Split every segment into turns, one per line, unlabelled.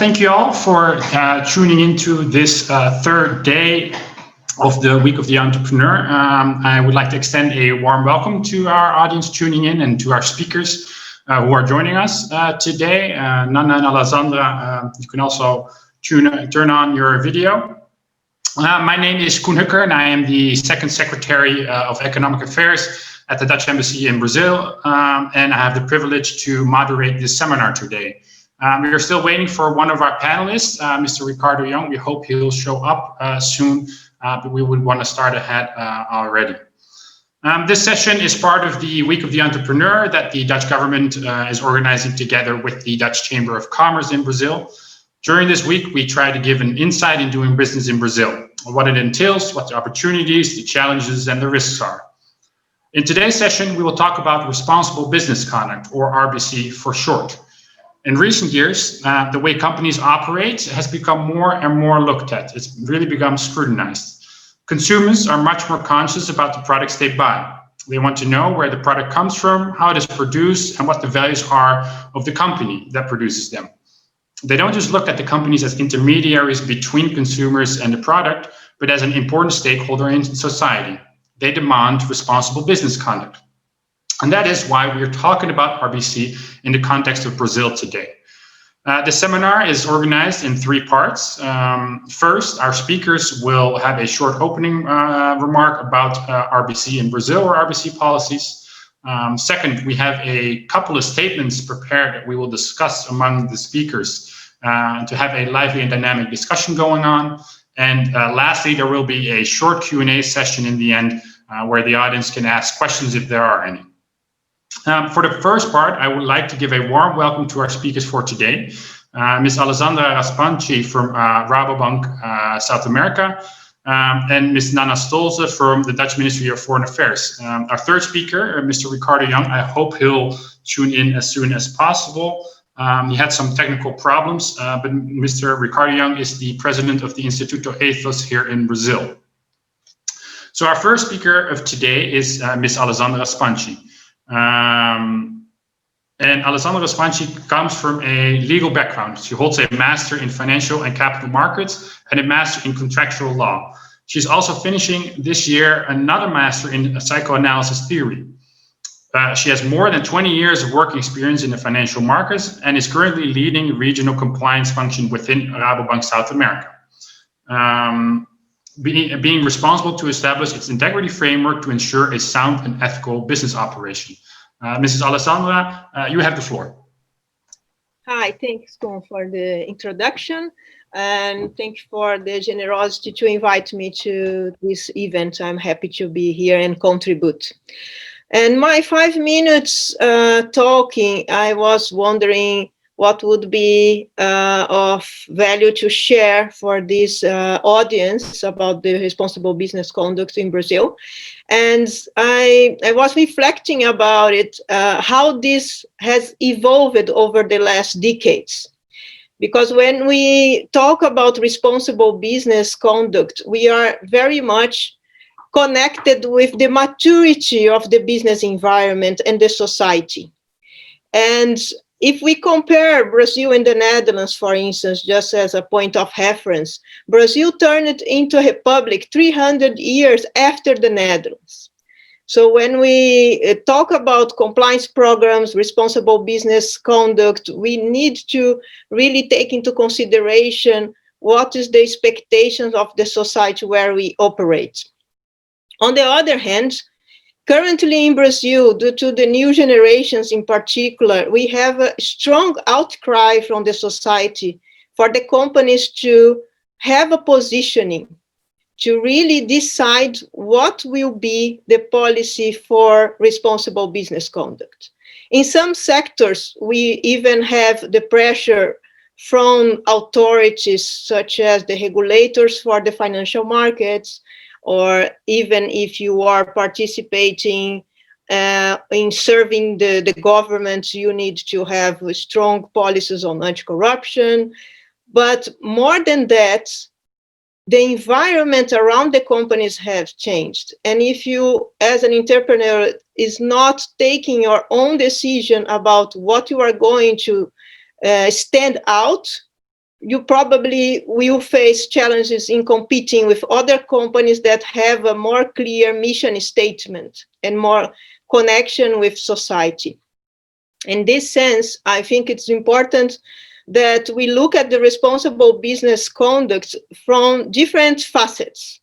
Thank you all for tuning into this third day of the Week of the Entrepreneur. I would like to extend a warm welcome to our audience tuning in and to our speakers who are joining us today. Nanna and Alessandra, you can also turn on your video. My name is Koen Hukker and I am the Second Secretary of Economic Affairs at the Dutch Embassy in Brazil, and I have the privilege to moderate this seminar today. We are still waiting for one of our panelists, Mr. Ricardo Young. We hope he'll show up soon, but we would want to start ahead already. This session is part of the Week of the Entrepreneur that the Dutch government is organizing together with the Dutch Chamber of Commerce in Brazil. During this week, we try to give an insight in doing business in Brazil, what it entails, what the opportunities, the challenges, and the risks are. In today's session, we will talk about responsible business conduct, or RBC for short. In recent years, the way companies operate has become more and more looked at. It's really become scrutinized. Consumers are much more conscious about the products they buy. They want to know where the product comes from, how it is produced, and what the values are of the company that produces them. They don't just look at the companies as intermediaries between consumers and the product, but as an important stakeholder in society. They demand responsible business conduct. And that is why we are talking about RBC in the context of Brazil today. The seminar is organized in three parts. First, our speakers will have a short opening remark about RBC in Brazil or RBC policies. Second, we have a couple of statements prepared that we will discuss among the speakers to have a lively and dynamic discussion going on. And lastly, there will be a short Q&A session in the end where the audience can ask questions if there are any. For the first part, I would like to give a warm welcome to our speakers for today. Ms. Alessandra Raspante from Rabobank, South America, and Ms. Nanna Stolze from the Dutch Ministry of Foreign Affairs. Our third speaker, Mr. Ricardo Young, I hope he'll tune in as soon as possible. He had some technical problems, but Mr. Ricardo Young is the president of the Instituto Ethos here in Brazil. So our first speaker of today is Ms. Alessandra Raspante. And Alessandra Raspante comes from a legal background. She holds a master in financial and capital markets and a master in contractual law. She's also finishing this year another master in psychoanalysis theory. She has more than 20 years of working experience in the financial markets and is currently leading regional compliance function within Rabobank South America. Being responsible to establish its integrity framework to ensure a sound and ethical business operation. Mrs. Alessandra, you have the floor.
Hi, thanks for the introduction, and thank you for the generosity to invite me to this event. I'm happy to be here and contribute. And my 5 minutes talking, I was wondering what would be of value to share for this audience about the responsible business conduct in Brazil. And I was reflecting about it, how this has evolved over the last decades. Because when we talk about responsible business conduct, we are very much connected with the maturity of the business environment and the society. And if we compare Brazil and the Netherlands, for instance, just as a point of reference, Brazil turned into a republic 300 years after the Netherlands. So when we talk about compliance programs, responsible business conduct, we need to really take into consideration what is the expectations of the society where we operate. On the other hand, currently in Brazil, due to the new generations in particular, we have a strong outcry from the society for the companies to have a positioning, to really decide what will be the policy for responsible business conduct. In some sectors, we even have the pressure from authorities such as the regulators for the financial markets, or even if you are participating in serving the government, you need to have strong policies on anti-corruption. But more than that, the environment around the companies have changed. And if you, as an entrepreneur, is not taking your own decision about what you are going to stand out, you probably will face challenges in competing with other companies that have a more clear mission statement and more connection with society. In this sense, I think it's important that we look at the responsible business conduct from different facets.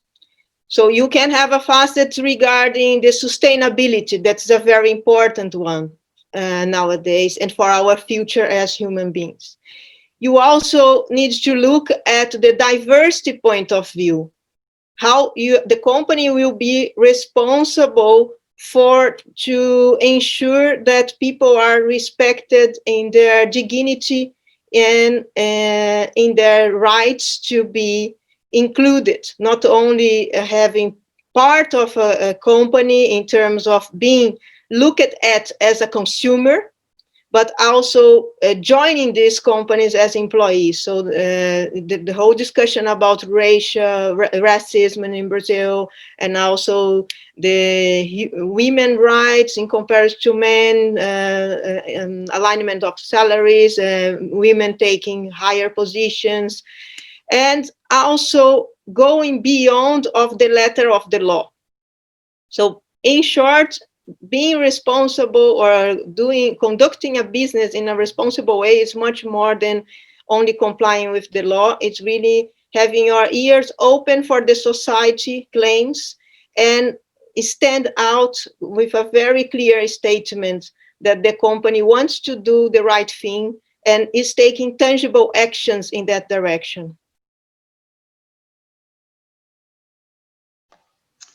So you can have a facet regarding the sustainability. That's a very important one nowadays and for our future as human beings. You also need to look at the diversity point of view, how the company will be responsible to ensure that people are respected in their dignity and in their rights to be included, not only having part of a company in terms of being looked at as a consumer, but also joining these companies as employees. So the whole discussion about racism in Brazil, and also the women rights in comparison to men, alignment of salaries, women taking higher positions, and also going beyond of the letter of the law. So in short, being responsible or conducting a business in a responsible way is much more than only complying with the law. It's really having your ears open for the society claims and stand out with a very clear statement that the company wants to do the right thing and is taking tangible actions in that direction.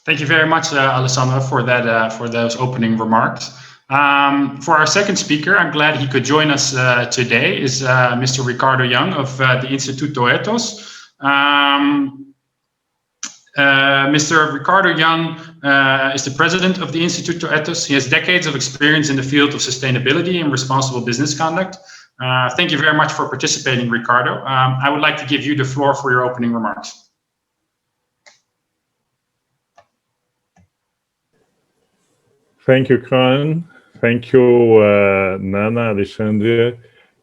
Thank you very much, Alessandra, for that for those opening remarks. For our second speaker, I'm glad he could join us today, is Mr. Ricardo Young of the Instituto Ethos. Mr. Ricardo Young is the president of the Instituto Ethos. He has decades of experience in the field of sustainability and responsible business conduct. Thank you very much for participating, Ricardo. I would like to give you the floor for your opening remarks.
Thank you, Khan. Thank you, Nanna, Alessandra,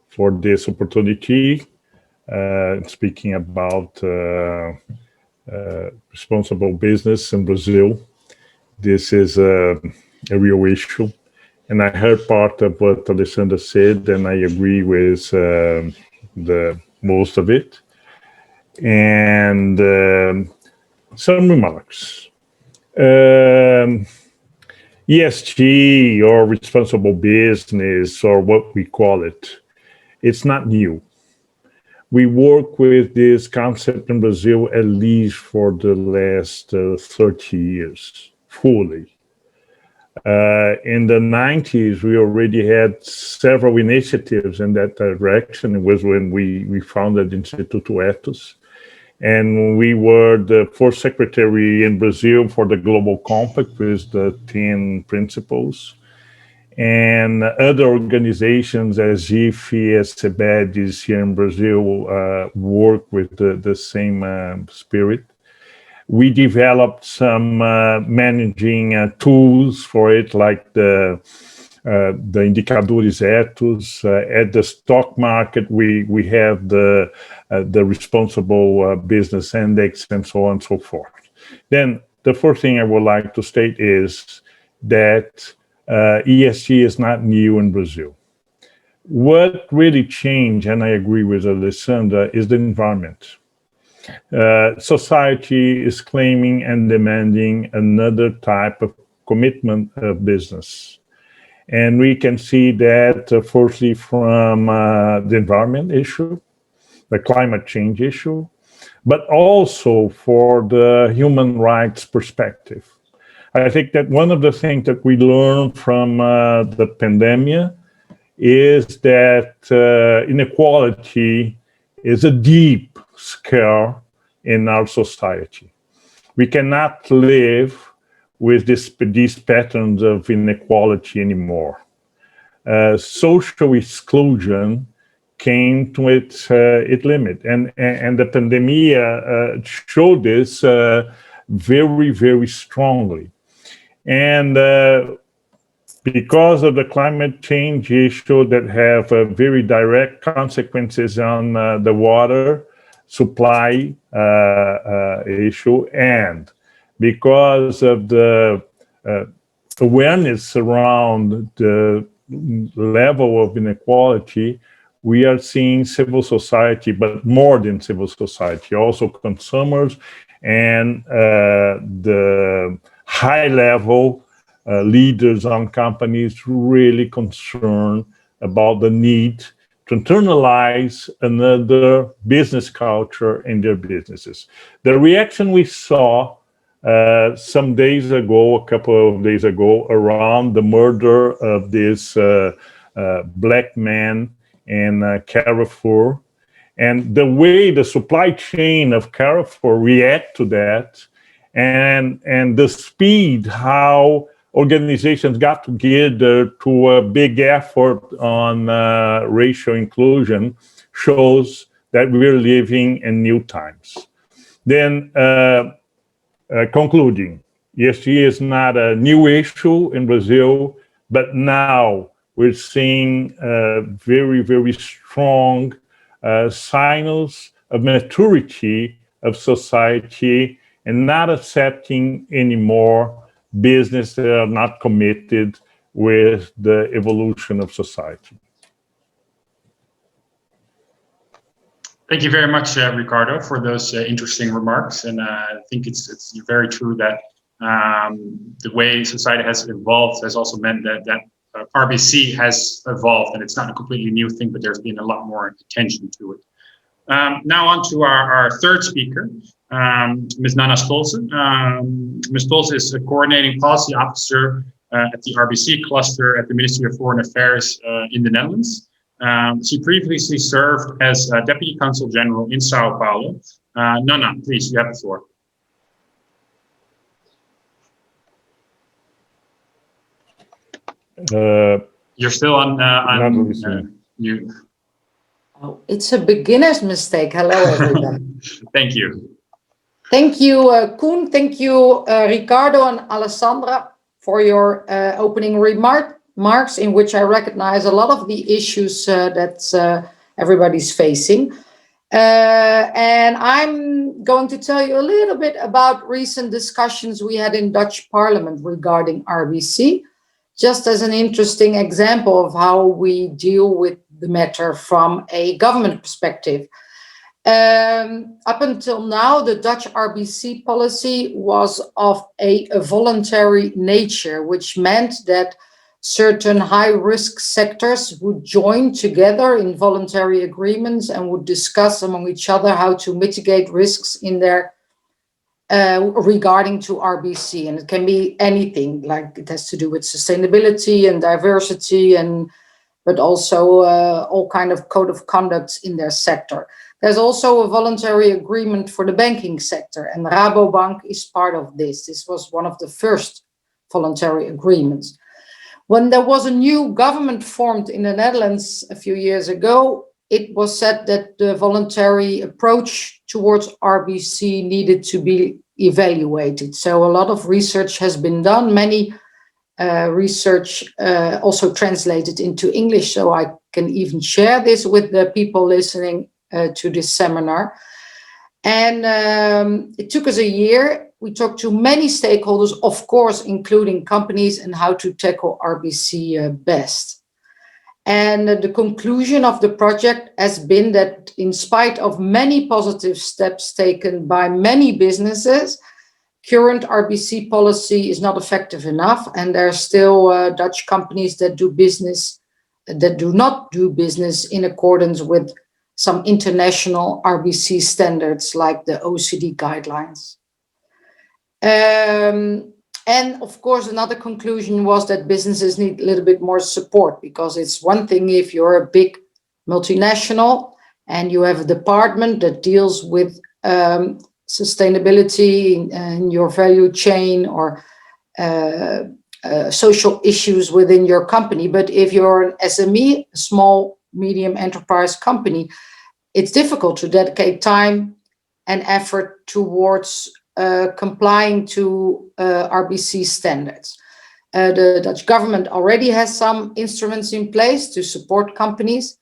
for this opportunity. Speaking about responsible business in Brazil. This is a real issue. And I heard part of what Alessandra said, and I agree with the most of it. And some remarks. ESG, or responsible business, or what we call it, it's not new. We work with this concept in Brazil at least for the last 30 years, fully. In the 90s, we already had several initiatives in that direction. It was when we founded Instituto Ethos. And we were the fourth secretary in Brazil for the Global Compact with the 10 principles. And other organizations as IFE, as CEBEDES here in Brazil work with the same spirit. We developed some managing tools for it, like the indicadores Ethos. At the stock market, we have the responsible business index and so on and so forth. Then the first thing I would like to state is that ESG is not new in Brazil. What really changed, and I agree with Alessandra, is the environment. Society is claiming and demanding another type of commitment of business. And we can see that firstly from the environment issue, the climate change issue, but also for the human rights perspective. I think that one of the things that we learned from the pandemic is that inequality is a deep scar in our society. We cannot live with these patterns of inequality anymore. Social exclusion came to its limit, and the pandemic showed this very, very strongly. And because of the climate change issue that have very direct consequences on the water supply issue, and because of the awareness around the level of inequality, we are seeing civil society, but more than civil society, also consumers and the high-level leaders on companies really concerned about the need to internalize another business culture in their businesses. The reaction we saw some days ago, a couple of days ago, around the murder of this black man in Carrefour, and the way the supply chain of Carrefour react to that, and the speed how organizations got together to a big effort on racial inclusion shows that we're living in new times. Then concluding, ESG is not a new issue in Brazil, but now we're seeing very, very strong signals of maturity of society and not accepting anymore business that are not committed with the evolution of society.
Thank you very much, Ricardo, for those interesting remarks. And I think it's very true that the way society has evolved has also meant that RBC has evolved, and it's not a completely new thing, but there's been a lot more attention to it. Now on to our third speaker, Ms. Nanna Stolze. Ms. Stolze is a coordinating policy officer at the RBC cluster at the Ministry of Foreign Affairs in the Netherlands. She previously served as Deputy Consul General in Sao Paulo. Nanna, please, you have the floor. You're still on mute.
Oh, it's a beginner's mistake. Hello, everybody.
Thank you.
Thank you, Koen. Thank you, Ricardo and Alessandra, for your opening remarks, in which I recognize a lot of the issues that everybody's facing. And I'm going to tell you a little bit about recent discussions we had in Dutch Parliament regarding RBC, just as an interesting example of how we deal with the matter from a government perspective. Up until now, the Dutch RBC policy was of a voluntary nature, which meant that certain high-risk sectors would join together in voluntary agreements and would discuss among each other how to mitigate risks in their regarding to RBC. And it can be anything, like it has to do with sustainability and diversity, but also all kind of code of conducts in their sector. There's also a voluntary agreement for the banking sector, and Rabobank is part of this. This was one of the first voluntary agreements. When there was a new government formed in the Netherlands a few years ago, it was said that the voluntary approach towards RBC needed to be evaluated. So a lot of research has been done, many research also translated into English, so I can even share this with the people listening to this seminar. And it took us a year. We talked to many stakeholders, of course, including companies, and how to tackle RBC best. And the conclusion of the project has been that in spite of many positive steps taken by many businesses, current RBC policy is not effective enough, and there are still Dutch companies that do not do business in accordance with some international RBC standards like the OECD guidelines. And of course, another conclusion was that businesses need a little bit more support, because it's one thing if you're a big multinational and you have a department that deals with sustainability in your value chain or social issues within your company. But if you're an SME, a small, medium enterprise company, it's difficult to dedicate time and effort towards complying to RBC standards. The Dutch government already has some instruments in place to support companies,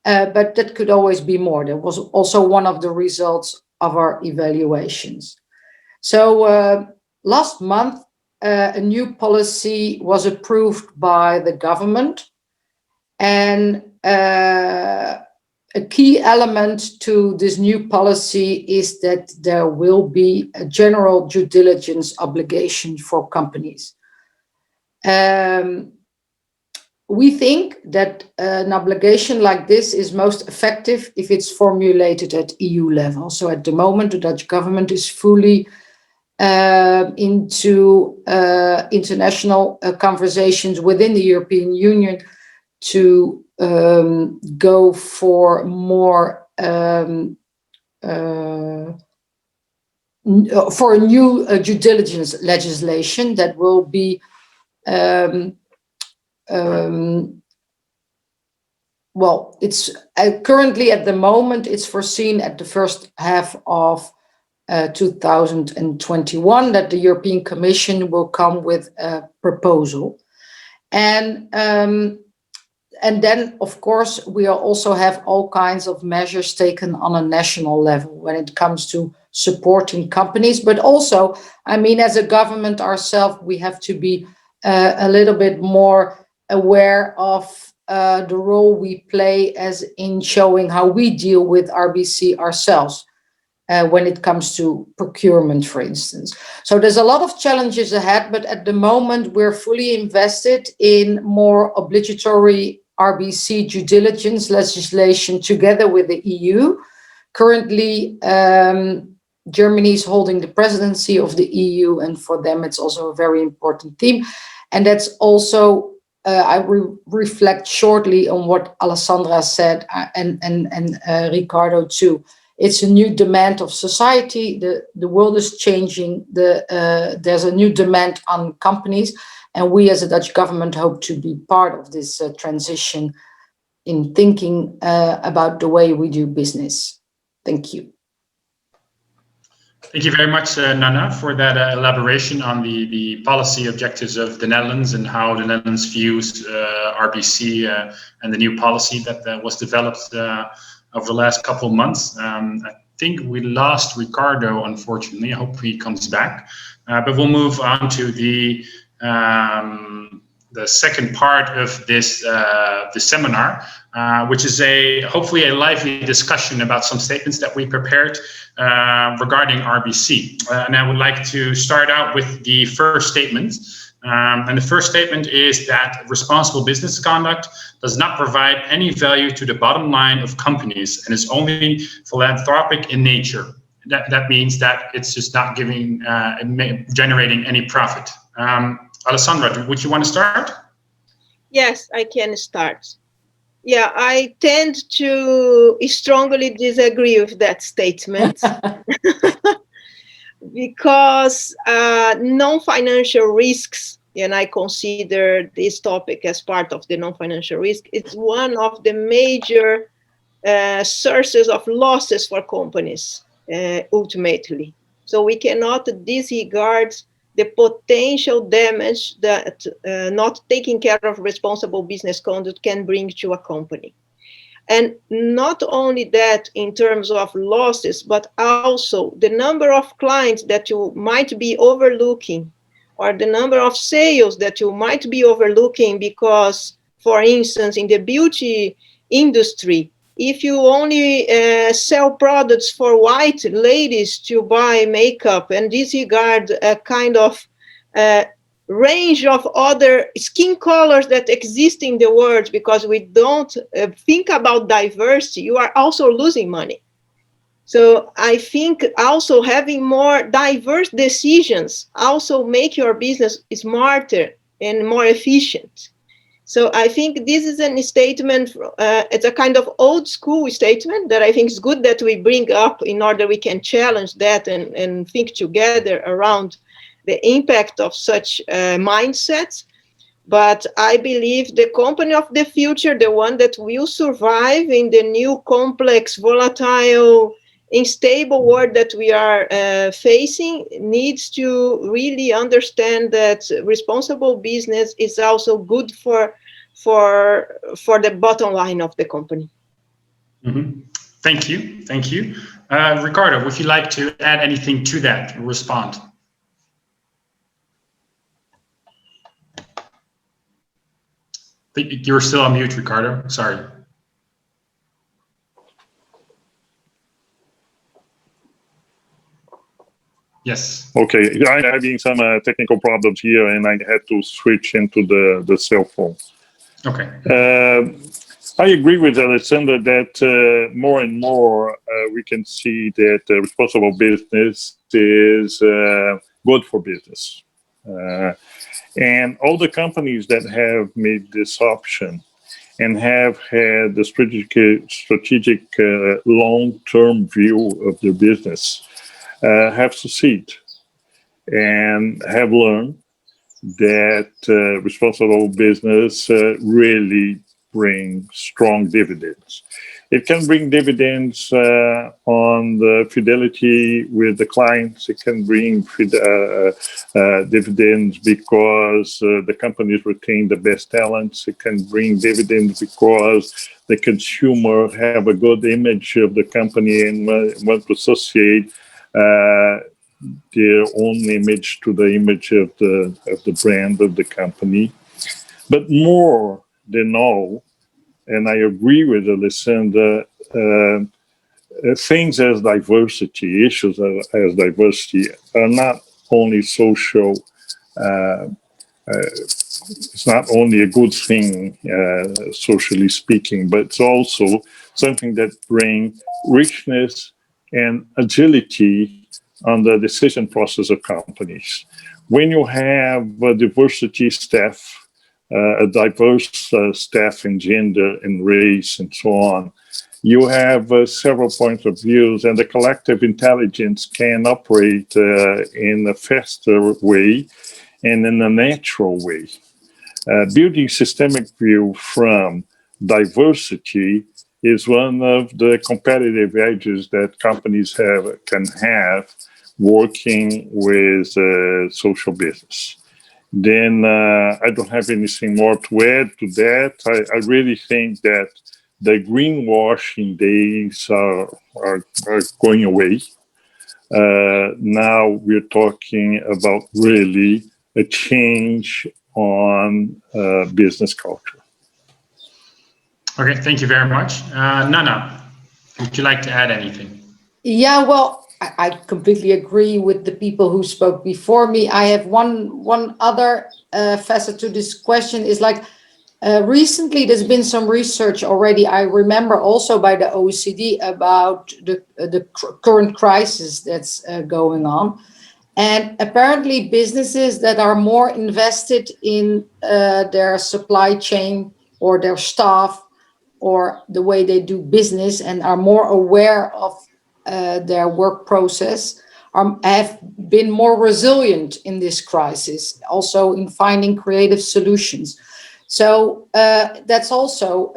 but that could always be more. That was also one of the results of our evaluations. So last month, a new policy was approved by the government, and a key element to this new policy is that there will be a general due diligence obligation for companies. We think that an obligation like this is most effective if it's formulated at EU level. So at the moment, the Dutch government is fully into international conversations within the European Union to go for more for a new due diligence legislation that will be well, it's currently at the moment it's foreseen at the first half of 2021 that the European Commission will come with a proposal, and then of course we also have all kinds of measures taken on a national level when it comes to supporting companies, but also, I mean, as a government ourselves, we have to be a little bit more aware of the role we play as in showing how we deal with RBC ourselves when it comes to procurement, for instance. So there's a lot of challenges ahead, but at the moment we're fully invested in more obligatory RBC due diligence legislation together with the EU. Currently, Germany is holding the presidency of the EU, and for them it's also a very important theme. And that's also, I reflect shortly on what Alessandra said and Ricardo too. It's a new demand of society. The world is changing. There's a new demand on companies, and we as a Dutch government hope to be part of this transition in thinking about the way we do business. Thank you.
Thank you very much, Nanna, for that elaboration on the policy objectives of the Netherlands and how the Netherlands views RBC and the new policy that was developed over the last couple of months. I think we lost Ricardo, unfortunately. I hope he comes back. But we'll move on to the second part of this seminar, which is hopefully a lively discussion about some statements that we prepared regarding RBC. And I would like to start out with the first statement. And the first statement is that responsible business conduct does not provide any value to the bottom line of companies and is only philanthropic in nature. That means that it's just not generating any profit. Alessandra, would you want to start?
Yes, I can start. Yeah, I tend to strongly disagree with that statement because non-financial risks, and I consider this topic as part of the non-financial risk, it's one of the major sources of losses for companies, ultimately. So we cannot disregard the potential damage that not taking care of responsible business conduct can bring to a company. And not only that in terms of losses, but also the number of clients that you might be overlooking or the number of sales that you might be overlooking because, for instance, in the beauty industry, if you only sell products for white ladies to buy makeup and disregard a kind of range of other skin colors that exist in the world because we don't think about diversity, you are also losing money. So I think also having more diverse decisions also make your business smarter and more efficient. So I think this is a statement, it's a kind of old school statement that I think is good that we bring up in order we can challenge that and think together around the impact of such mindsets. But I believe the company of the future, the one that will survive in the new complex, volatile unstable world that we are facing needs to really understand that responsible business is also good for the bottom line of the company.
Mm-hmm. Thank you. Thank you. Ricardo, would you like to add anything to that or respond? You're still on mute, Ricardo. Sorry. Yes.
Okay, I'm having some technical problems here, and I had to switch into the cell phone.
Okay.
I agree with Alessandra that more and more we can see that responsible business is good for business. And all the companies that have made this option and have had the strategic long-term view of their business have succeeded and have learned that responsible business really brings strong dividends. It can bring dividends on the fidelity with the clients. It can bring dividends because the companies retain the best talents. It can bring dividends because the consumer have a good image of the company and want to associate their own image to the image of the brand of the company. But more than all, and I agree with Alessandra, things as diversity, issues as diversity are not only social, it's not only a good thing, socially speaking, but it's also something that brings richness and agility on the decision process of companies. When you have a diversity staff, a diverse staff in gender and race and so on, you have several points of views, and the collective intelligence can operate in a faster way and in a natural way. Building systemic view from diversity is one of the competitive edges that companies can have working with social business. Then I don't have anything more to add to that. I really think that the greenwashing days are going away. Now we're talking about really a change on business culture.
Okay, thank you very much. Nanna, would you like to add anything?
Yeah, well, I completely agree with the people who spoke before me. I have one other facet to this question is like, recently there's been some research already, I remember also by the OECD about the current crisis that's going on. And apparently businesses that are more invested in their supply chain or their staff or the way they do business and are more aware of their work process have been more resilient in this crisis, also in finding creative solutions. So that's also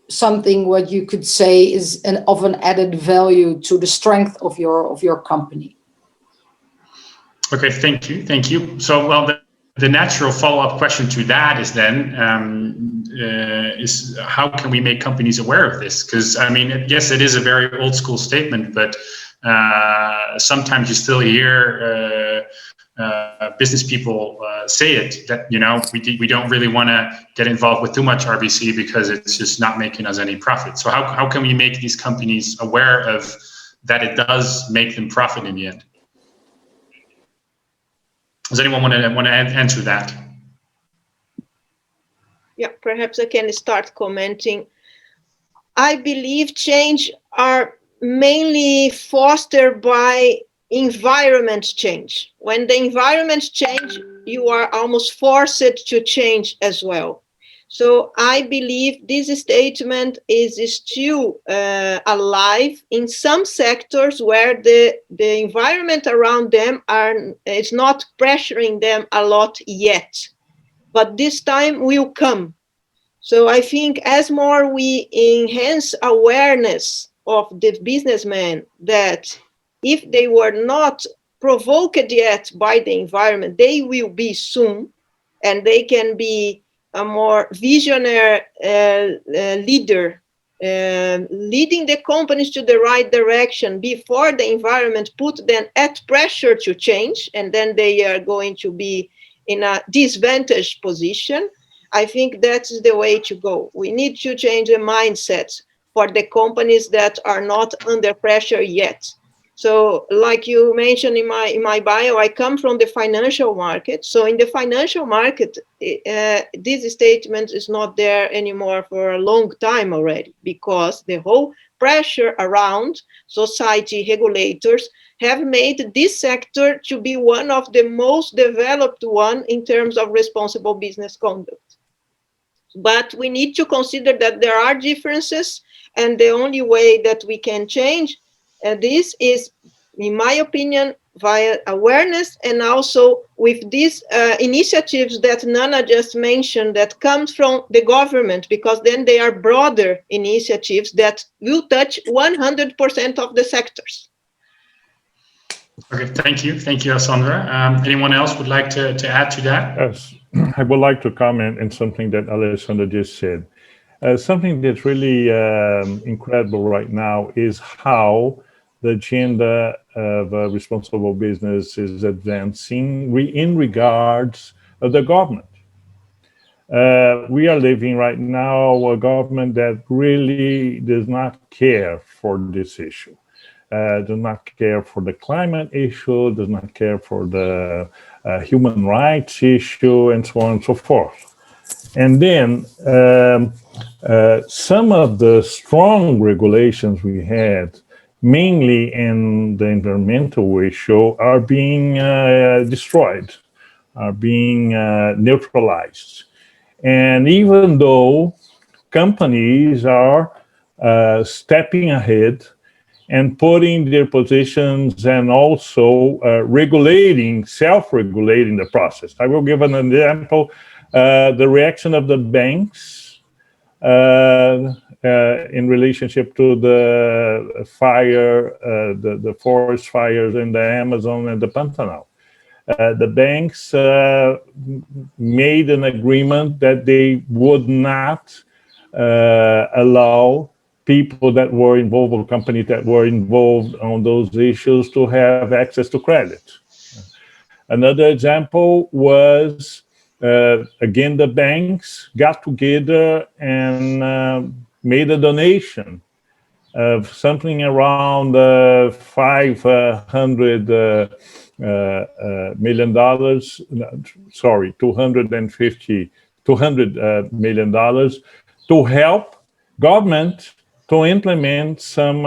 something what you could say is of an added value to the strength of your company.
Okay, thank you, thank you. So, well, the natural follow-up question to that is then, is how can we make companies aware of this? Because, I mean, yes, it is a very old school statement, but sometimes you still hear business people say it, that, you know, we don't really want to get involved with too much RBC because it's just not making us any profit. So how can we make these companies aware of that it does make them profit in the end? Does anyone want to answer that?
Yeah, perhaps I can start commenting. I believe change are mainly fostered by environment change. When the environment change, you are almost forced to change as well. So I believe this statement is still alive in some sectors where the environment around them is not pressuring them a lot yet, but this time will come. So I think as more we enhance awareness of the businessmen that if they were not provoked yet by the environment, they will be soon, and they can be a more visionary leader, leading the companies to the right direction before the environment put them at pressure to change, and then they are going to be in a disadvantaged position. I think that's the way to go. We need to change the mindset for the companies that are not under pressure yet. So like you mentioned in my bio, I come from the financial market. So in the financial market, this statement is not there anymore for a long time already, because the whole pressure around society regulators have made this sector to be one of the most developed one in terms of responsible business conduct. But we need to consider that there are differences, and the only way that we can change this is, in my opinion, via awareness, and also with these initiatives that Nanna just mentioned that comes from the government, because then they are broader initiatives that will touch 100% of the sectors.
Okay, thank you, Alessandra. Anyone else would like to add to that?
Yes, I would like to comment on something that Alessandra just said. Something that's really incredible right now is how the agenda of responsible business is advancing in regards of the government. We are living right now a government that really does not care for this issue, does not care for the climate issue, does not care for the human rights issue, and so on and so forth. And then some of the strong regulations we had, mainly in the environmental issue, are being destroyed, are being neutralized. And even though companies are stepping ahead and putting their positions and also regulating, self-regulating the process. I will give an example. The reaction of the banks in relationship to the fire, the forest fires in the Amazon and the Pantanal. The banks made an agreement that they would not allow people that were involved, or companies that were involved on those issues, to have access to credit. Another example was, again, the banks got together and made a donation of something around $500 million, sorry, $200 million to help government to implement some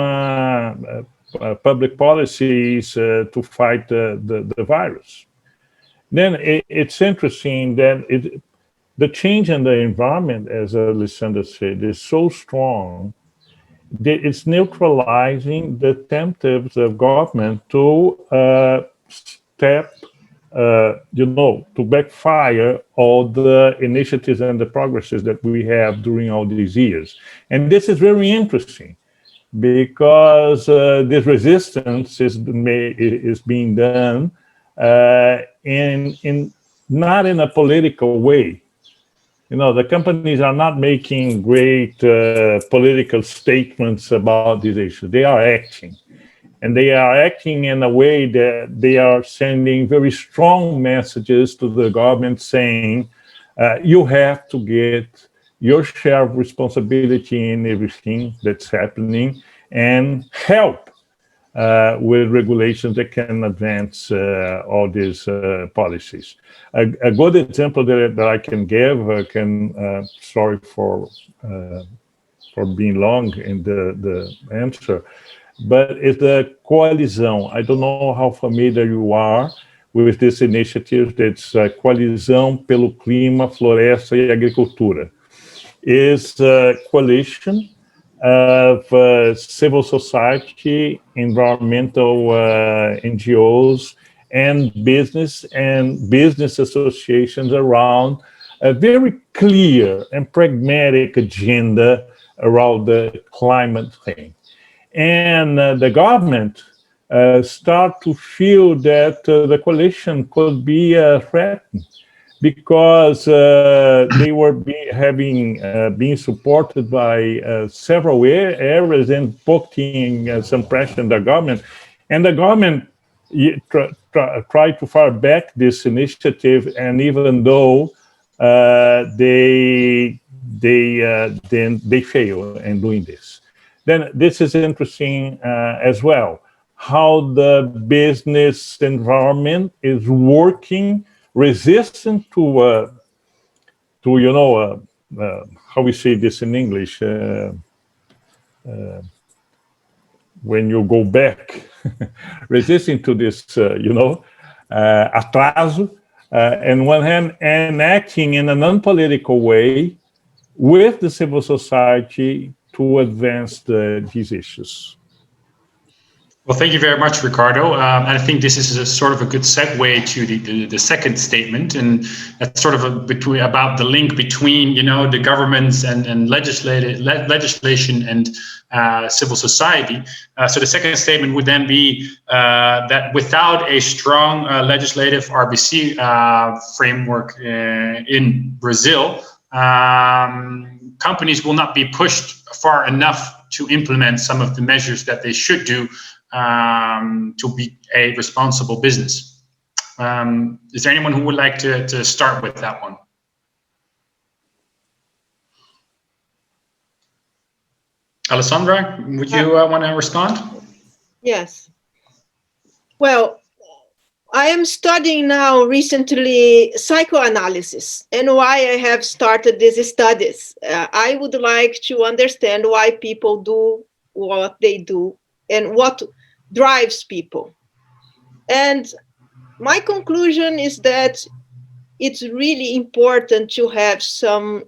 public policies to fight the virus. Then it's interesting that the change in the environment, as Alessandra said, is so strong that it's neutralizing the attempts of government to to backfire all the initiatives and the progresses that we have during all these years. And this is very interesting, because this resistance is being done in not in a political way. You know, the companies are not making great political statements about these issues. They are acting. And they are acting in a way that they are sending very strong messages to the government saying, you have to get your share of responsibility in everything that's happening, and help with regulations that can advance all these policies. A good example that I can give, sorry for being long in the answer, but it's the coalizão. I don't know how familiar you are with this initiative. That's Coalizão pelo Clima, Floresta e Agricultura. It's a coalition of civil society, environmental NGOs, and business associations around a very clear and pragmatic agenda around the climate thing. and the government start to feel that the coalition could be threatened, because they were being supported by several areas and putting some pressure on the government. And the government tried to fire back this initiative, and even though they fail in doing this. Then this is interesting as well, how the business environment is working resistant to how we say this in English, when you go back, resisting to this, atraso, on one hand, and acting in a non-political way with the civil society to advance these issues.
Well, thank you very much, Ricardo. And I think this is a sort of a good segue to the second statement, and that's sort of about the link between the governments and legislation and civil society. So the second statement would then be that without a strong legislative RBC framework in Brazil, companies will not be pushed far enough to implement some of the measures that they should do to be a responsible business. Is there anyone who would like to start with that one? Alessandra, would you want to respond?
Yes. Well, I am studying now recently psychoanalysis, and why I have started these studies. I would like to understand why people do what they do and what drives people. And my conclusion is that it's really important to have some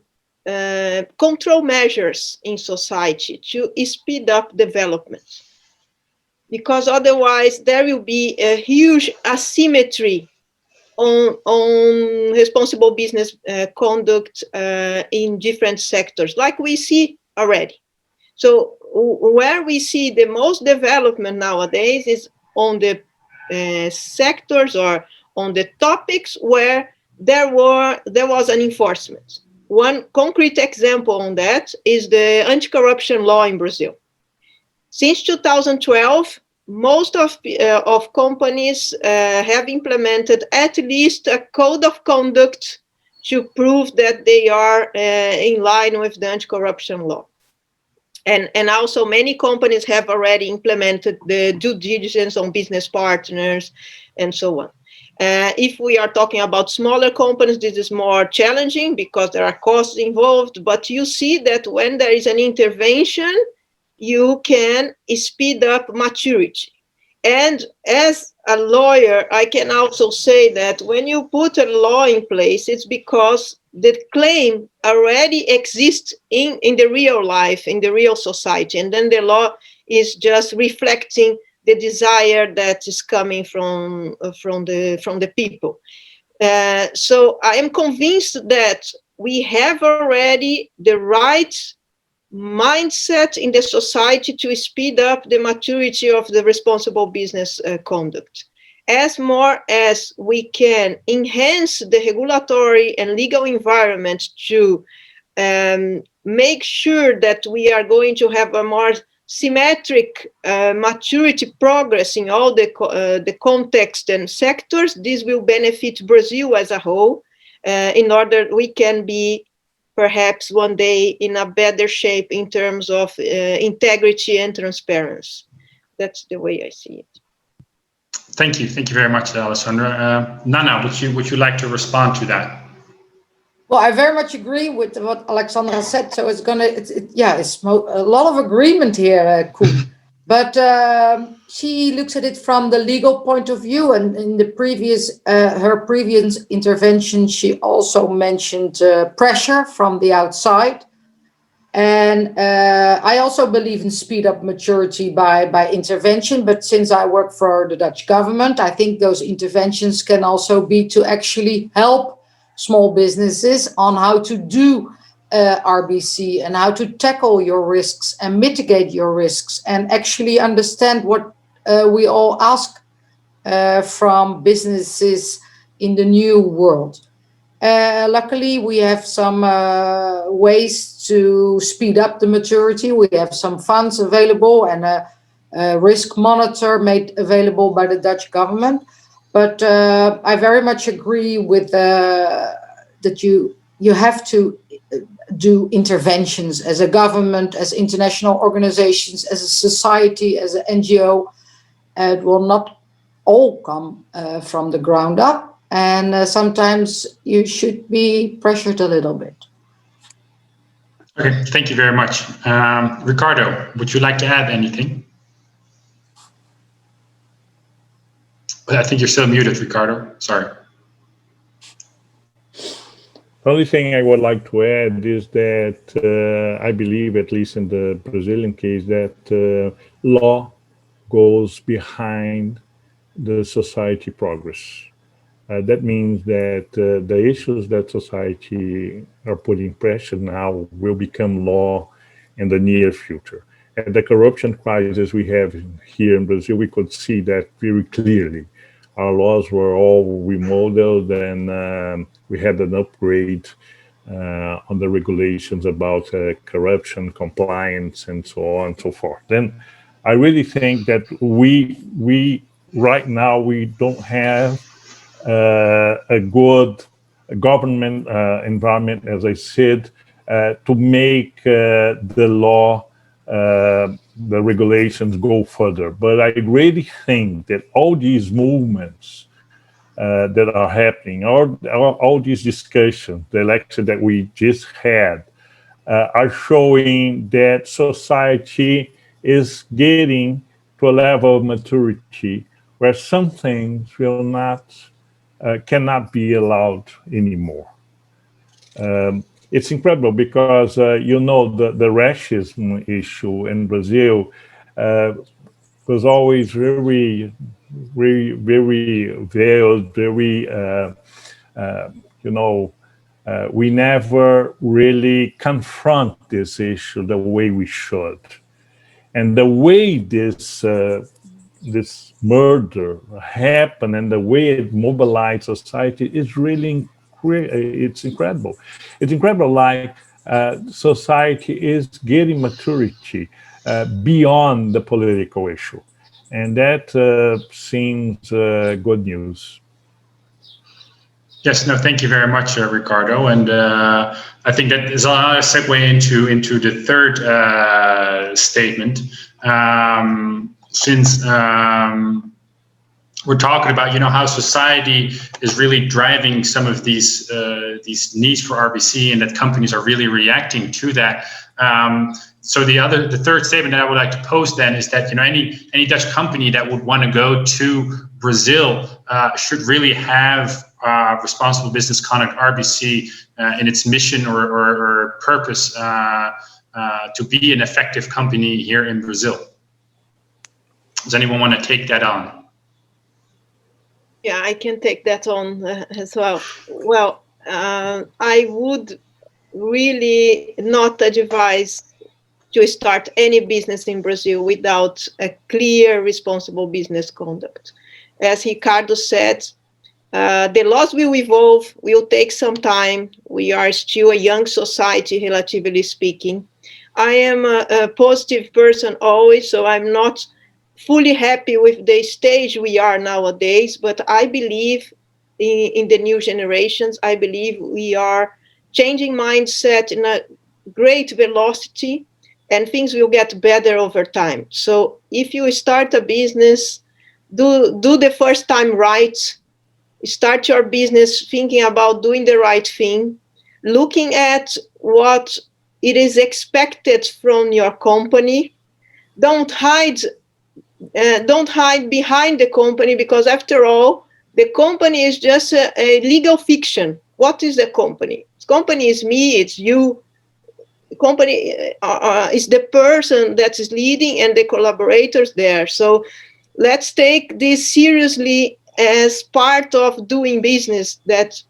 control measures in society to speed up development, because otherwise there will be a huge asymmetry on responsible business conduct in different sectors, like we see already. So where we see the most development nowadays is on the sectors or on the topics where there was an enforcement. One concrete example on that is the anti-corruption law in Brazil. Since 2012, most of companies have implemented at least a code of conduct to prove that they are in line with the anti-corruption law. And also many companies have already implemented the due diligence on business partners and so on. If we are talking about smaller companies, this is more challenging because there are costs involved, but you see that when there is an intervention, you can speed up maturity. And as a lawyer, I can also say that when you put a law in place, it's because the claim already exists in the real life, in the real society. And then the law is just reflecting the desire that is coming from the people. So I am convinced that we have already the right mindset in the society to speed up the maturity of the responsible business conduct. As more as we can enhance the regulatory and legal environment to make sure that we are going to have a more symmetric maturity progress in all the context and sectors, this will benefit Brazil as a whole, in order we can be perhaps one day in a better shape in terms of integrity and transparency. That's the way I see it.
Thank you very much, Alessandra. Nanna, would you like to respond to that?
Well, I very much agree with what Alessandra said. So it's a lot of agreement here, Koen. But she looks at it from the legal point of view, and in the her previous intervention, she also mentioned pressure from the outside. And I also believe in speed up maturity by intervention. But since I work for the Dutch government, I think those interventions can also be to actually help small businesses on how to do RBC and how to tackle your risks and mitigate your risks and actually understand what we all ask from businesses in the new world. Luckily, we have some ways to speed up the maturity. We have some funds available and a risk monitor made available by the Dutch government. But I very much agree with that you have to do interventions as a government, as international organizations, as a society, as an NGO. It will not all come from the ground up. And sometimes you should be pressured a little bit.
Okay, thank you very much. Ricardo, would you like to add anything? I think you're still muted, Ricardo. Sorry.
The only thing I would like to add is that I believe, at least in the Brazilian case, that law goes behind the society progress. That means that the issues that society are putting pressure now will become law in the near future. And the corruption crisis we have here in Brazil, we could see that very clearly. Our laws were all remodeled, and we had an upgrade on the regulations about corruption, compliance, and so on and so forth. Then I really think that we right now, we don't have a good government environment, as I said, to make the law, the regulations go further. But I really think that all these movements that are happening, all these discussions, the election that we just had, are showing that society is getting to a level of maturity where some things will not cannot be allowed anymore. It's incredible because the racism issue in Brazil was always very veiled, we never really confront this issue the way we should. And the way this murder happened and the way it mobilized society is really, it's incredible. It's incredible, like society is getting maturity beyond the political issue. And that seems good news.
Yes, no, thank you very much, Ricardo. And I think that is a segue into the third statement. Since we're talking about, how society is really driving some of these needs for RBC, and that companies are really reacting to that. So the third statement that I would like to pose then is that any Dutch company that would want to go to Brazil should really have responsible business conduct RBC in its mission or purpose to be an effective company here in Brazil. Does anyone want to take that on?
Yeah, I can take that on as well. Well, I would really not advise to start any business in Brazil without a clear, responsible business conduct. As Ricardo said, the laws will evolve, will take some time. We are still a young society, relatively speaking. I am a positive person always, so I'm not fully happy with the stage we are nowadays, but I believe in the new generations. I believe we are changing mindset in a great velocity, and things will get better over time. So if you start a business, do the first time right. Start your business thinking about doing the right thing, looking at what it is expected from your company. Don't hide behind the company, because after all, the company is just a legal fiction. What is the company? The company is me, it's you. The company is the person that is leading and the collaborators there. So let's take this seriously as part of doing business, that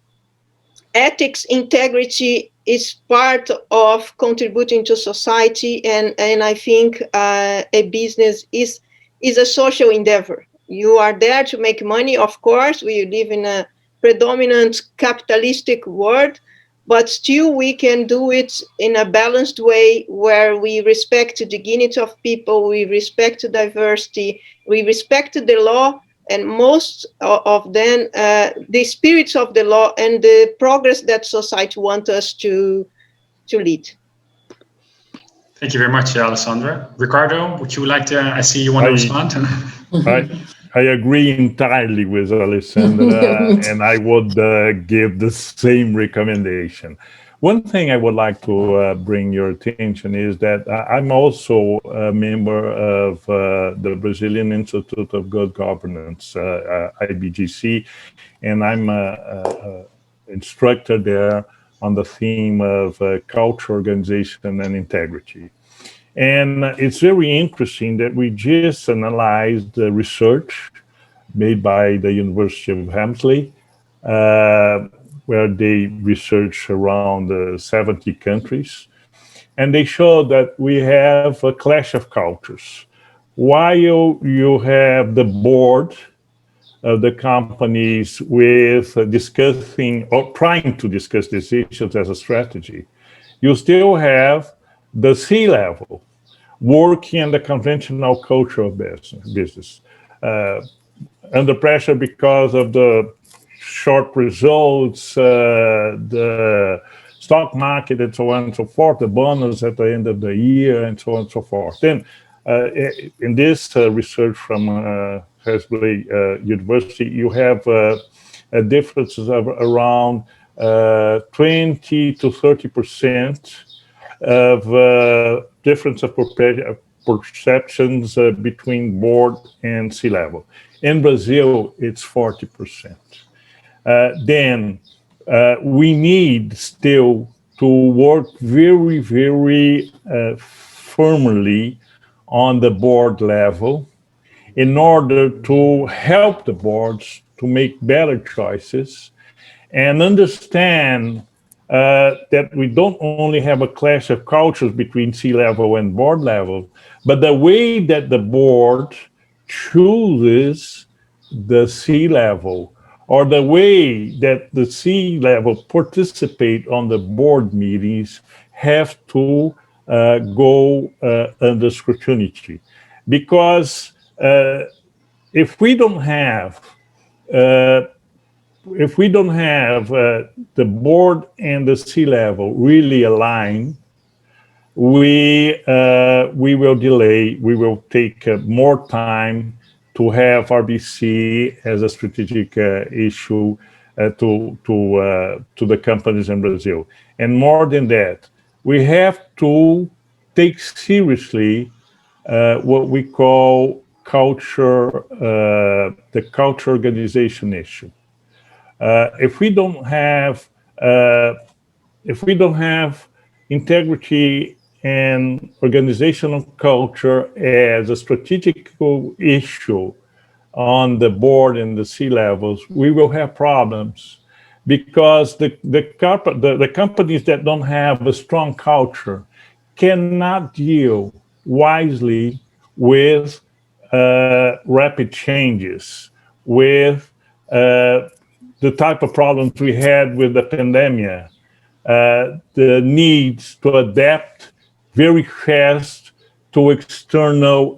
ethics, integrity is part of contributing to society, and I think a business is a social endeavor. You are there to make money, of course. We live in a predominant capitalistic world, but still we can do it in a balanced way where we respect the dignity of people, we respect diversity, we respect the law, and most of them, the spirits of the law and the progress that society wants us to lead.
Thank you very much, Alessandra. Ricardo, would you like to, I see you want to respond?
I agree entirely with Alessandra, and I would give the same recommendation. One thing I would like to bring your attention is that I'm also a member of the Brazilian Institute of Good Governance, IBGC, and I'm an instructor there on the theme of culture, organization, and integrity. And it's very interesting that we just analyzed the research made by the University of Helmsley, where they researched around 70 countries. And they showed that we have a clash of cultures. While you have the board of the companies with discussing or trying to discuss these issues as a strategy, you still have the C-level working in the conventional culture of business, under pressure because of the short results, the stock market, and so on and so forth, the bonus at the end of the year, and so on and so forth. Then, in this research from Helmsley University, you have differences of around 20 to 30% of difference of perceptions between board and C-level. In Brazil, it's 40%. Then we need still to work very, very firmly on the board level in order to help the boards to make better choices and understand that we don't only have a clash of cultures between C-level and board level, but the way that the board chooses the C-level or the way that the C-level participate on the board meetings have to go under scrutiny. Because if we don't have the board and the C-level really aligned, we will delay. We will take more time to have RBC as a strategic issue to the companies in Brazil. And more than that, we have to take seriously what we call culture, the culture organization issue. If we don't have integrity and organizational culture as a strategic issue on the board and the C-levels, we will have problems because the companies that don't have a strong culture cannot deal wisely with rapid changes, with the type of problems we had with the pandemic, the need to adapt very fast to external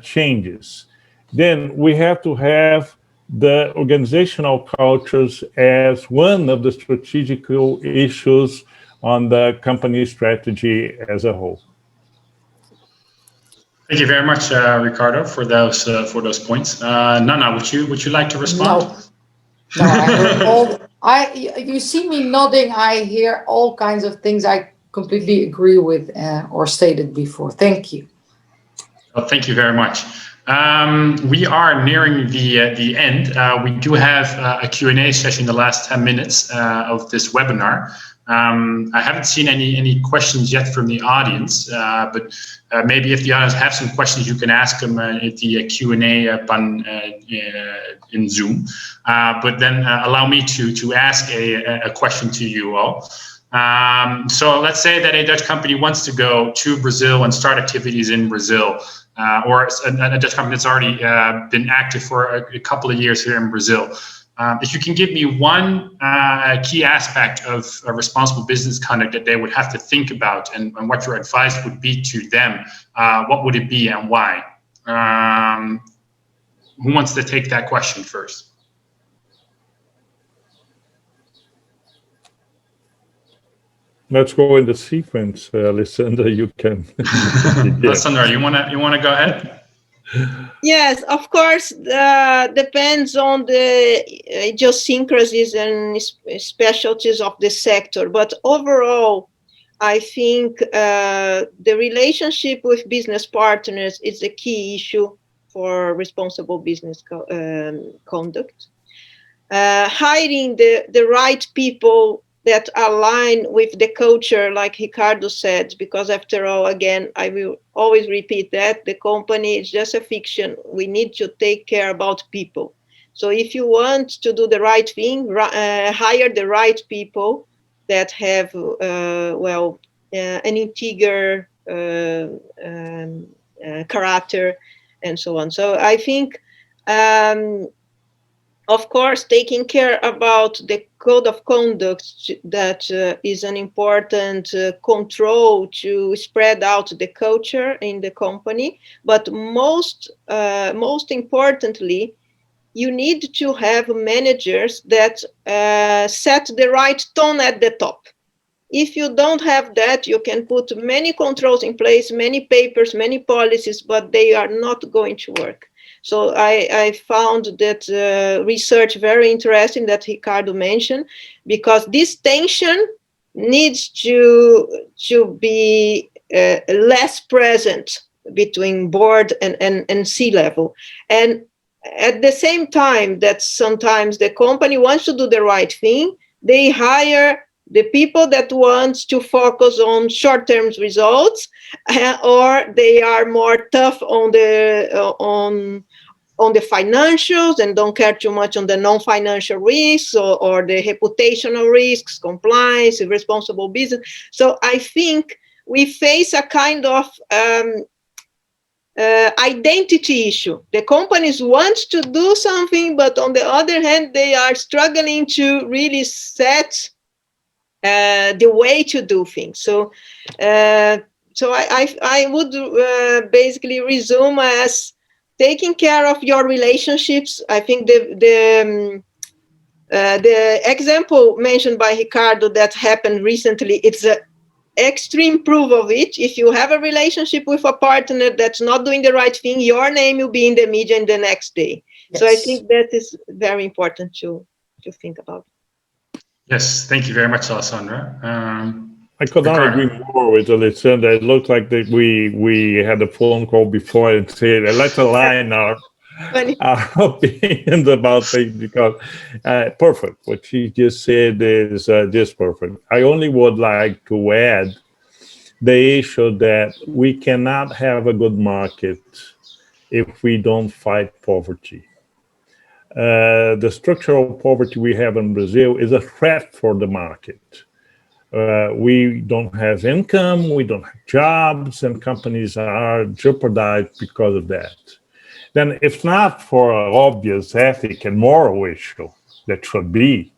changes. Then we have to have the organizational cultures as one of the strategic issues on the company strategy as a whole.
Thank you very much, Ricardo, for those points. Nanna, would you like to respond?
No, I heard you see me nodding. I hear all kinds of things I completely agree with or stated before. Thank you.
Well, thank you very much. We are nearing the end. We do have a Q&A session in the last 10 minutes of this webinar. I haven't seen any questions yet from the audience, but maybe if the audience have some questions, you can ask them at the Q&A button in Zoom. But then allow me to ask a question to you all. So let's say that a Dutch company wants to go to Brazil and start activities in Brazil, or a Dutch company that's already been active for a couple of years here in Brazil. If you can give me one key aspect of responsible business conduct that they would have to think about, and what your advice would be to them, what would it be and why? Who wants to take that question first?
Let's go in the sequence, Alessandra. You can.
Alessandra, you wanna go ahead?
Yes, of course, depends on the idiosyncrasies and specialties of the sector. But overall, I think the relationship with business partners is a key issue for responsible business conduct. Hiring the right people that align with the culture, like Ricardo said, because after all, again, I will always repeat that the company is just a fiction. We need to take care about people. So if you want to do the right thing, hire the right people that have, an integer character and so on. So I think, of course, taking care about the code of conduct, that is an important control to spread out the culture in the company. But most importantly, you need to have managers that set the right tone at the top. If you don't have that, you can put many controls in place, many papers, many policies, but they are not going to work. So I found that research very interesting that Ricardo mentioned, because this tension needs to be less present between board and C-level. And at the same time that sometimes the company wants to do the right thing, they hire the people that want to focus on short-term results, or they are more tough on the financials and don't care too much on the non-financial risks or the reputational risks, compliance, responsible business. So I think we face a kind of identity issue. The companies want to do something, but on the other hand, they are struggling to really set the way to do things. So I would basically resume as taking care of your relationships. I think the example mentioned by Ricardo that happened recently, it's an extreme proof of it. If you have a relationship with a partner that's not doing the right thing, your name will be in the media in the next day. Yes. So I think that is very important to think about.
Yes, thank you very much, Alessandra.
I could not agree more with Alessandra. It looked like that we had a phone call before and said, let's align our opinions about things, because perfect. What she just said is just perfect. I only would like to add the issue that we cannot have a good market if we don't fight poverty. The structural poverty we have in Brazil is a threat for the market. We don't have income, we don't have jobs, and companies are jeopardized because of that. Then, if not for an obvious ethic and moral issue that should be,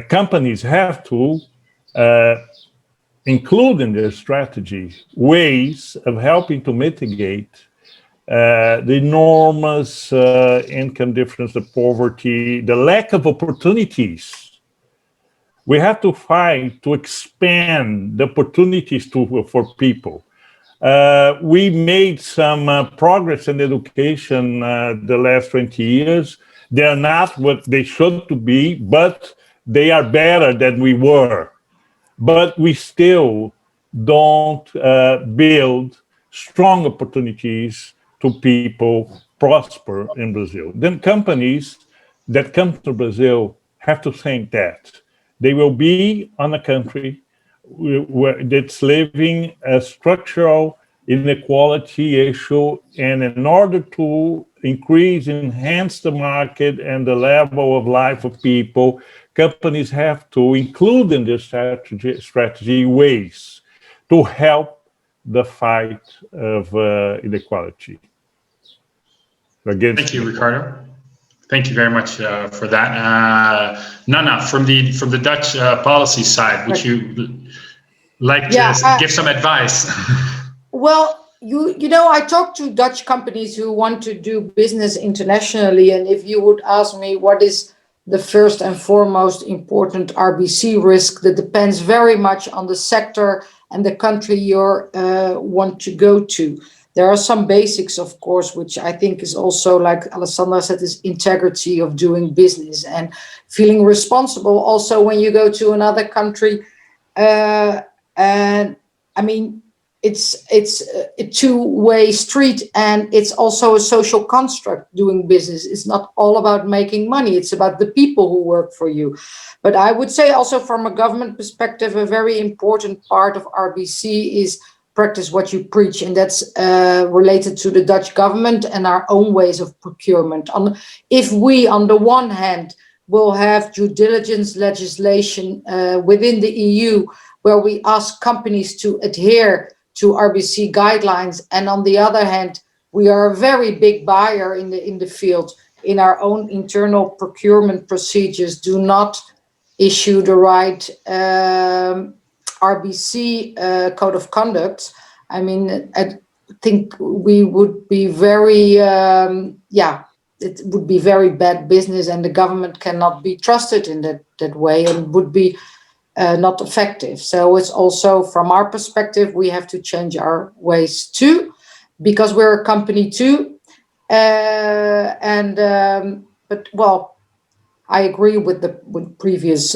companies have to include in their strategy ways of helping to mitigate the enormous income difference, the poverty, the lack of opportunities. We have to fight to expand the opportunities for people. We made some progress in education the last 20 years. They are not what they should to be, but they are better than we were. But we still don't build strong opportunities to people prosper in Brazil. Then companies that come to Brazil have to think that they will be on a country that's living a structural inequality issue, and in order to enhance the market and the level of life of people, companies have to include in their strategy ways to help the fight of inequality.
Thank you, Ricardo. Thank you very much for that. Nanna, from the Dutch policy side, would you like to give some advice?
Well, you know, I talk to Dutch companies who want to do business internationally, and if you would ask me what is the first and foremost important RBC risk, that depends very much on the sector and the country you want to go to. There are some basics, of course, which I think is also, like Alessandra said, is integrity of doing business and feeling responsible also when you go to another country. And I mean, it's a two-way street, and it's also a social construct doing business. It's not all about making money. It's about the people who work for you. But I would say also from a government perspective, a very important part of RBC is practice what you preach, and that's related to the Dutch government and our own ways of procurement. If we, on the one hand, will have due diligence legislation within the EU, where we ask companies to adhere to RBC guidelines, and on the other hand, we are a very big buyer in the field. In our own internal procurement procedures, do not issue the right RBC code of conduct. I mean, I think we would be very, it would be very bad business, and the government cannot be trusted in that way, and would be not effective. So it's also, from our perspective, we have to change our ways too, because we're a company too. But well, I agree with what previous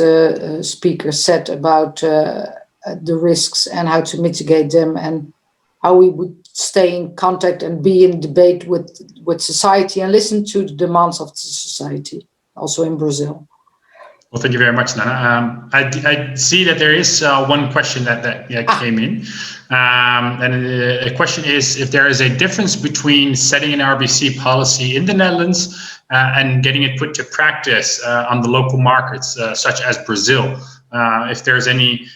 speakers said about the risks and how to mitigate them, and how we would stay in contact and be in debate with society and listen to the demands of the society, also in Brazil.
Well, thank you very much, Nanna. I see that there is one question that came in. And the question is if there is a difference between setting an RBC policy in the Netherlands and getting it put to practice on the local markets, such as Brazil. If there's any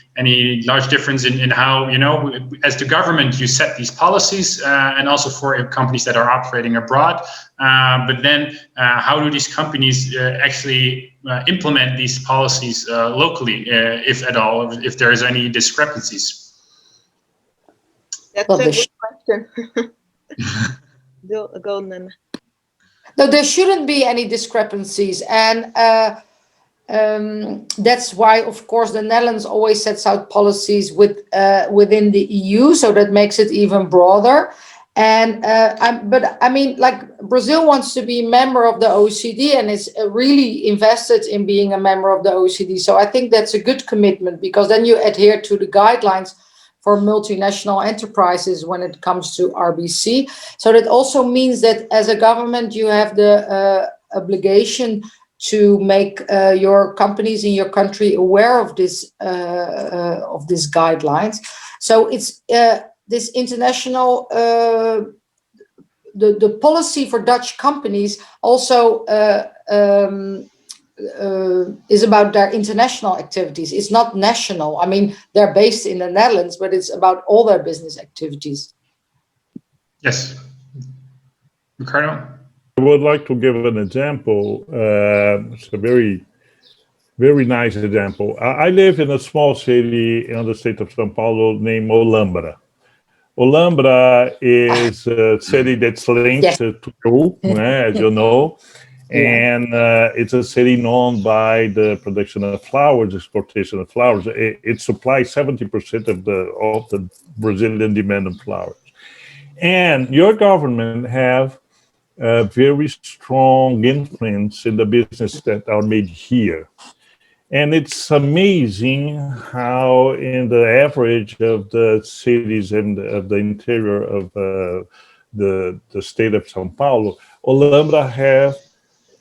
large difference in how, you know, as the government, you set these policies and also for companies that are operating abroad. But then how do these companies actually implement these policies locally, if at all, if there is any discrepancies?
That's a good question. Go, Nanna.
No, there shouldn't be any discrepancies, and that's why, of course, the Netherlands always sets out policies within the EU, so that makes it even broader. And but I mean, like, Brazil wants to be a member of the OECD and is really invested in being a member of the OECD. So I think that's a good commitment, because then you adhere to the guidelines for multinational enterprises when it comes to RBC. So that also means that as a government, you have the obligation to make your companies in your country aware of this guidelines. So it's this international, the policy for Dutch companies also is about their international activities. It's not national. I mean, they're based in the Netherlands, but it's about all their business activities.
Yes. Ricardo?
I would like to give an example. It's a very, very nice example. I live in a small city in the state of São Paulo named Olambra. Olambra is a city that's linked to Peru, as you know. And it's a city known by the production of flowers, exportation of flowers. It supplies 70% of the Brazilian demand of flowers. And your government have a very strong influence in the business that are made here. And it's amazing how in the average of the cities and of the interior of the state of São Paulo, Olambra have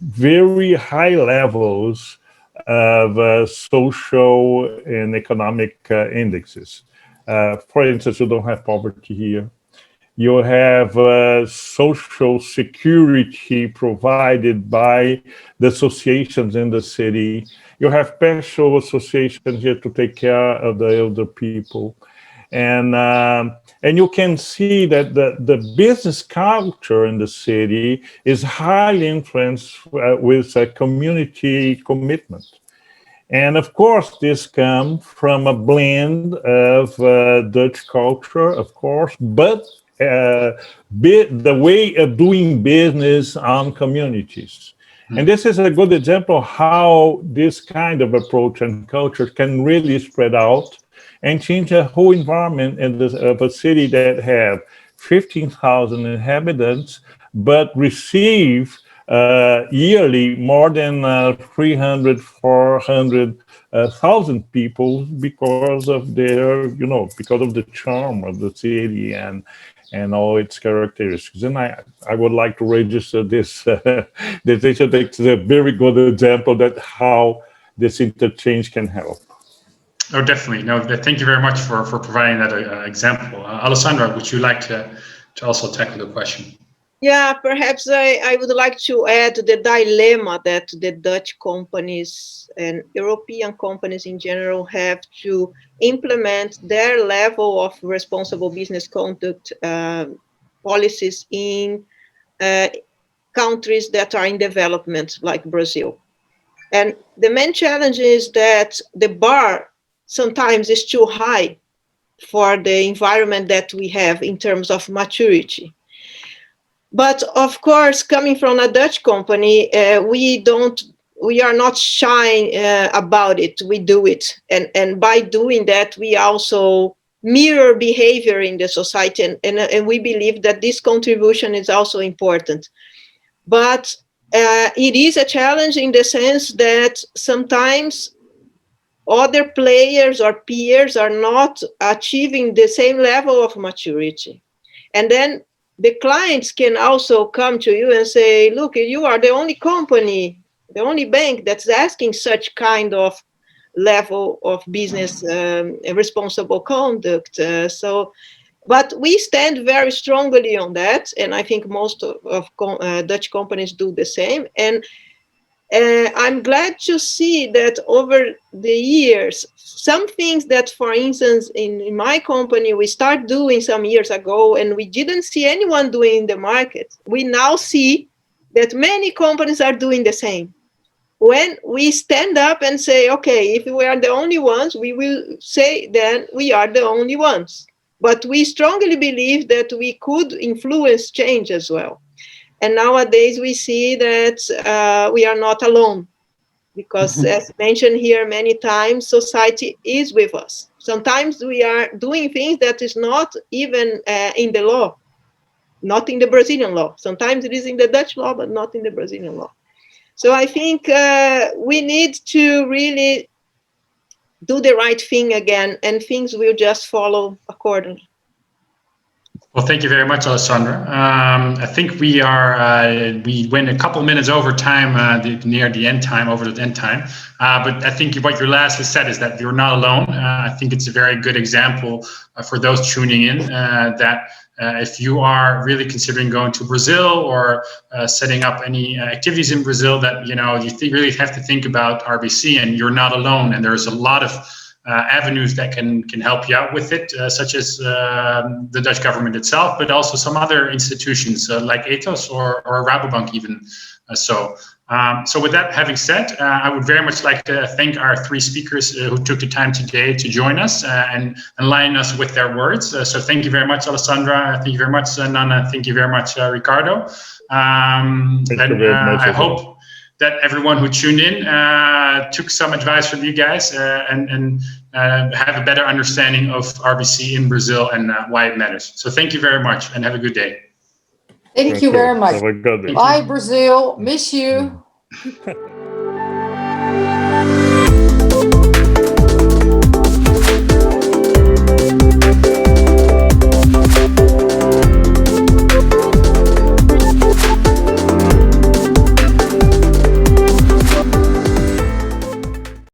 very high levels of social and economic indexes. For instance, you don't have poverty here. You have social security provided by the associations in the city. You have special associations here to take care of the elder people. And you can see that the business culture in the city is highly influenced with a community commitment. And of course, this comes from a blend of Dutch culture, of course, but the way of doing business on communities. And this is a good example of how this kind of approach and culture can really spread out and change the whole environment of a city that have 15,000 inhabitants, but receive yearly more than 300, 400,000 people because of their, because of the charm of the city and all its characteristics. And I would like to register this. This is a very good example that how this interchange can help.
Oh, definitely. No, thank you very much for providing that example. Alessandra, would you like to also tackle the question?
Yeah, perhaps I would like to add the dilemma that the Dutch companies and European companies in general have to implement their level of responsible business conduct policies in countries that are in development, like Brazil. And the main challenge is that the bar sometimes is too high for the environment that we have in terms of maturity. But of course, coming from a Dutch company, we are not shy about it. We do it. And by doing that, we also mirror behavior in the society. And we believe that this contribution is also important. But it is a challenge in the sense that sometimes other players or peers are not achieving the same level of maturity. And then the clients can also come to you and say, look, you are the only company, the only bank that's asking such kind of level of business responsible conduct. But we stand very strongly on that. And I think most of Dutch companies do the same. And I'm glad to see that over the years, some things that, for instance, in my company, we started doing some years ago and we didn't see anyone doing in the market. We now see that many companies are doing the same. When we stand up and say, okay, if we are the only ones, we will say then we are the only ones. But we strongly believe that we could influence change as well. And nowadays we see that we are not alone because as mentioned here many times, society is with us. Sometimes we are doing things that is not even in the law, not in the Brazilian law. Sometimes it is in the Dutch law, but not in the Brazilian law. So I think we need to really do the right thing again and things will just follow accordingly.
Well, thank you very much, Alessandra. I think we went a couple minutes over time, near the end time, over the end time. But I think what you lastly said is that you're not alone. I think it's a very good example for those tuning in that if you are really considering going to Brazil or setting up any activities in Brazil, that you really have to think about RBC, and you're not alone. And there's a lot of avenues that can help you out with it, such as the Dutch government itself, but also some other institutions like Ethos or Rabobank even. So with that having said, I would very much like to thank our three speakers who took the time today to join us and enlighten us with their words. So thank you very much, Alessandra. Thank you very much, Nanna. Thank you very much, Ricardo.
Thank you very much.
I hope that everyone who tuned in took some advice from you guys and have a better understanding of RBC in Brazil and why it matters. So thank you very much and have a good day.
Thank you very much.
Have a good day.
Bye, Brazil. Miss you.